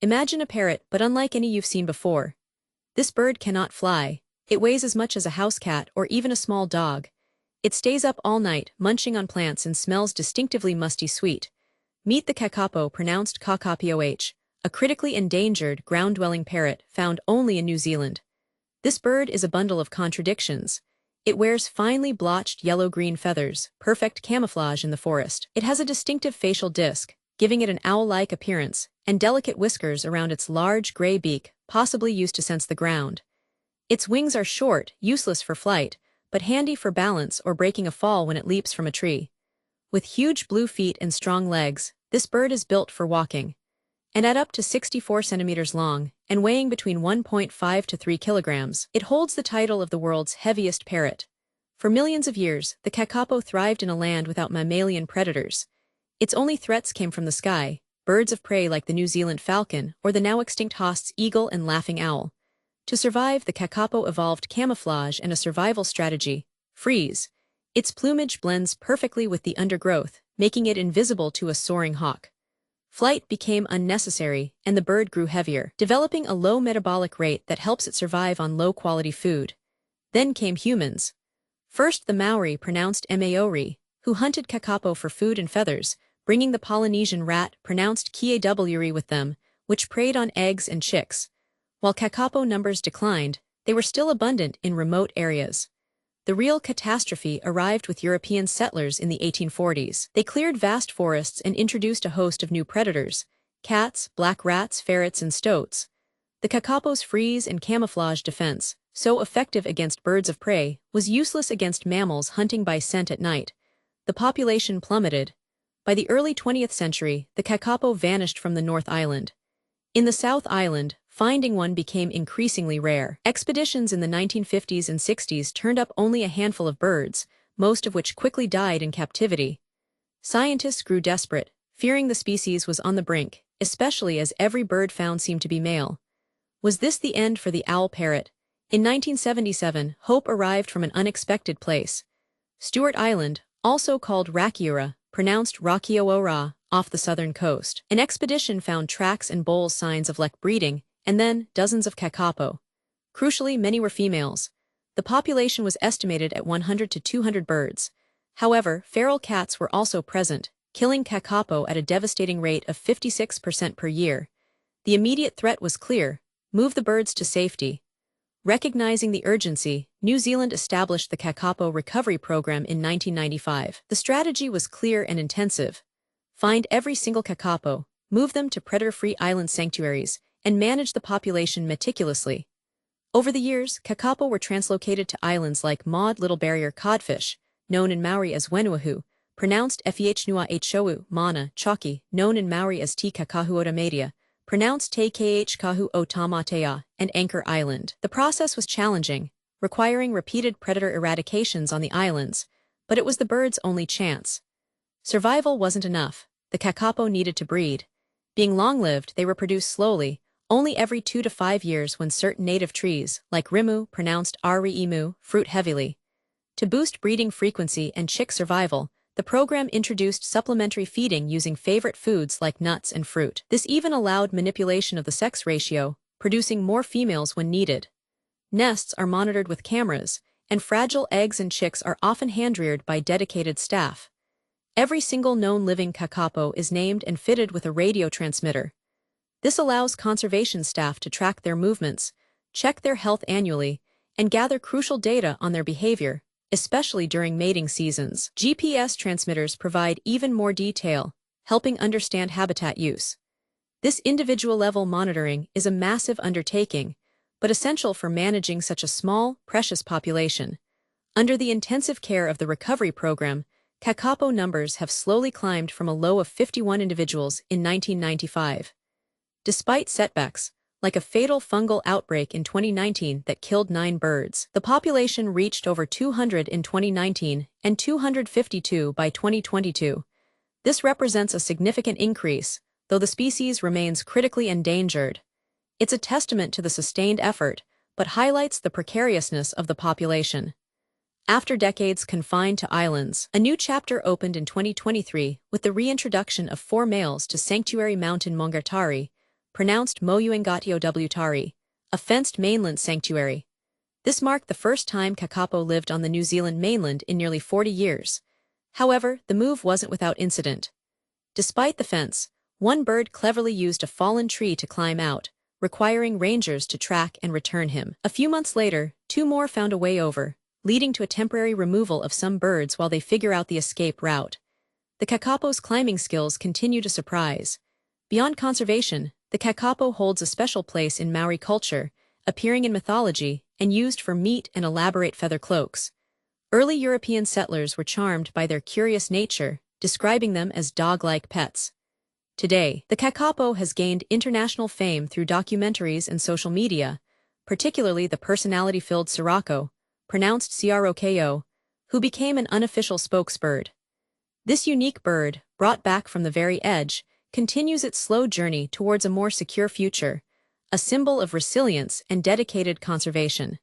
Imagine a parrot, but unlike any you've seen before. This bird cannot fly. It weighs as much as a house cat or even a small dog. It stays up all night, munching on plants and smells distinctively musty sweet. Meet the Kakapo, pronounced Kakapo, a critically endangered, ground-dwelling parrot found only in New Zealand. This bird is a bundle of contradictions. It wears finely blotched yellow-green feathers, perfect camouflage in the forest. It has a distinctive facial disc, giving it an owl-like appearance, and delicate whiskers around its large gray beak, possibly used to sense the ground. Its wings are short, useless for flight, but handy for balance or breaking a fall when it leaps from a tree. With huge blue feet and strong legs, this bird is built for walking. And at up to 64 centimeters long, and weighing between 1.5 to 3 kilograms, it holds the title of the world's heaviest parrot. For millions of years, the Kakapo thrived in a land without mammalian predators. Its only threats came from the sky, birds of prey like the New Zealand falcon or the now extinct Haast's eagle and laughing owl. To survive, the Kakapo evolved camouflage and a survival strategy: freeze. Its plumage blends perfectly with the undergrowth, making it invisible to a soaring hawk. Flight became unnecessary, and the bird grew heavier, developing a low metabolic rate that helps it survive on low-quality food. Then came humans. First the Maori, pronounced Maori, who hunted Kakapo for food and feathers, bringing the Polynesian rat, pronounced Kiawri, with them, which preyed on eggs and chicks. While Kakapo numbers declined, they were still abundant in remote areas. The real catastrophe arrived with European settlers in the 1840s. They cleared vast forests and introduced a host of new predators: cats, black rats, ferrets, and stoats. The Kakapo's freeze and camouflage defense, so effective against birds of prey, was useless against mammals hunting by scent at night. The population plummeted. By the early 20th century, the Kakapo vanished from the North Island. In the South Island, finding one became increasingly rare. Expeditions in the 1950s and 60s turned up only a handful of birds, most of which quickly died in captivity. Scientists grew desperate, fearing the species was on the brink, especially as every bird found seemed to be male. Was this the end for the owl parrot? In 1977, hope arrived from an unexpected place. Stewart Island, also called Rakiura, pronounced Rakioora, off the southern coast. An expedition found tracks and bowl signs of lek breeding, and then dozens of Kakapo. Crucially, many were females. The population was estimated at 100 to 200 birds. However, feral cats were also present, killing Kakapo at a devastating rate of 56% per year. The immediate threat was clear: move the birds to safety. Recognizing the urgency, New Zealand established the Kakapo Recovery Program in 1995. The strategy was clear and intensive: find every single Kakapo, move them to predator-free island sanctuaries, and manage the population meticulously. Over the years, Kakapo were translocated to islands like Maud Little Barrier Codfish, known in Maori as Wenuahu, pronounced Fehnua Mana Chalky, known in Maori as Te Kakahuota Media, pronounced Te Kahu o Tamatea, and Anchor Island. The process was challenging, requiring repeated predator eradications on the islands, but it was the birds' only chance. Survival wasn't enough. The Kakapo needed to breed. Being long-lived, they reproduce slowly, only every 2 to 5 years when certain native trees, like rimu, pronounced ariimu, fruit heavily. To boost breeding frequency and chick survival, the program introduced supplementary feeding using favorite foods like nuts and fruit. This even allowed manipulation of the sex ratio, producing more females when needed. Nests are monitored with cameras, and fragile eggs and chicks are often hand-reared by dedicated staff. Every single known living Kakapo is named and fitted with a radio transmitter. This allows conservation staff to track their movements, check their health annually, and gather crucial data on their behavior, especially during mating seasons. GPS transmitters provide even more detail, helping understand habitat use. This individual-level monitoring is a massive undertaking, but essential for managing such a small, precious population. Under the intensive care of the recovery program, Kakapo numbers have slowly climbed from a low of 51 individuals in 1995. Despite setbacks, like a fatal fungal outbreak in 2019 that killed 9 birds, the population reached over 200 in 2019 and 252 by 2022. This represents a significant increase, though the species remains critically endangered. It's a testament to the sustained effort, but highlights the precariousness of the population. After decades confined to islands, a new chapter opened in 2023 with the reintroduction of 4 males to Sanctuary Mountain Mongatari, pronounced Moyuengatio wtari, a fenced mainland sanctuary. This marked the first time Kakapo lived on the New Zealand mainland in nearly 40 years. However, the move wasn't without incident. Despite the fence, one bird cleverly used a fallen tree to climb out, requiring rangers to track and return him. A few months later, two more found a way over, leading to a temporary removal of some birds while they figure out the escape route. The Kakapo's climbing skills continue to surprise. Beyond conservation, the Kakapo holds a special place in Maori culture, appearing in mythology and used for meat and elaborate feather cloaks. Early European settlers were charmed by their curious nature, describing them as dog-like pets. Today, the Kakapo has gained international fame through documentaries and social media, particularly the personality-filled Sirocco, pronounced Croko, who became an unofficial spokesbird. This unique bird, brought back from the very edge, continues its slow journey towards a more secure future, a symbol of resilience and dedicated conservation.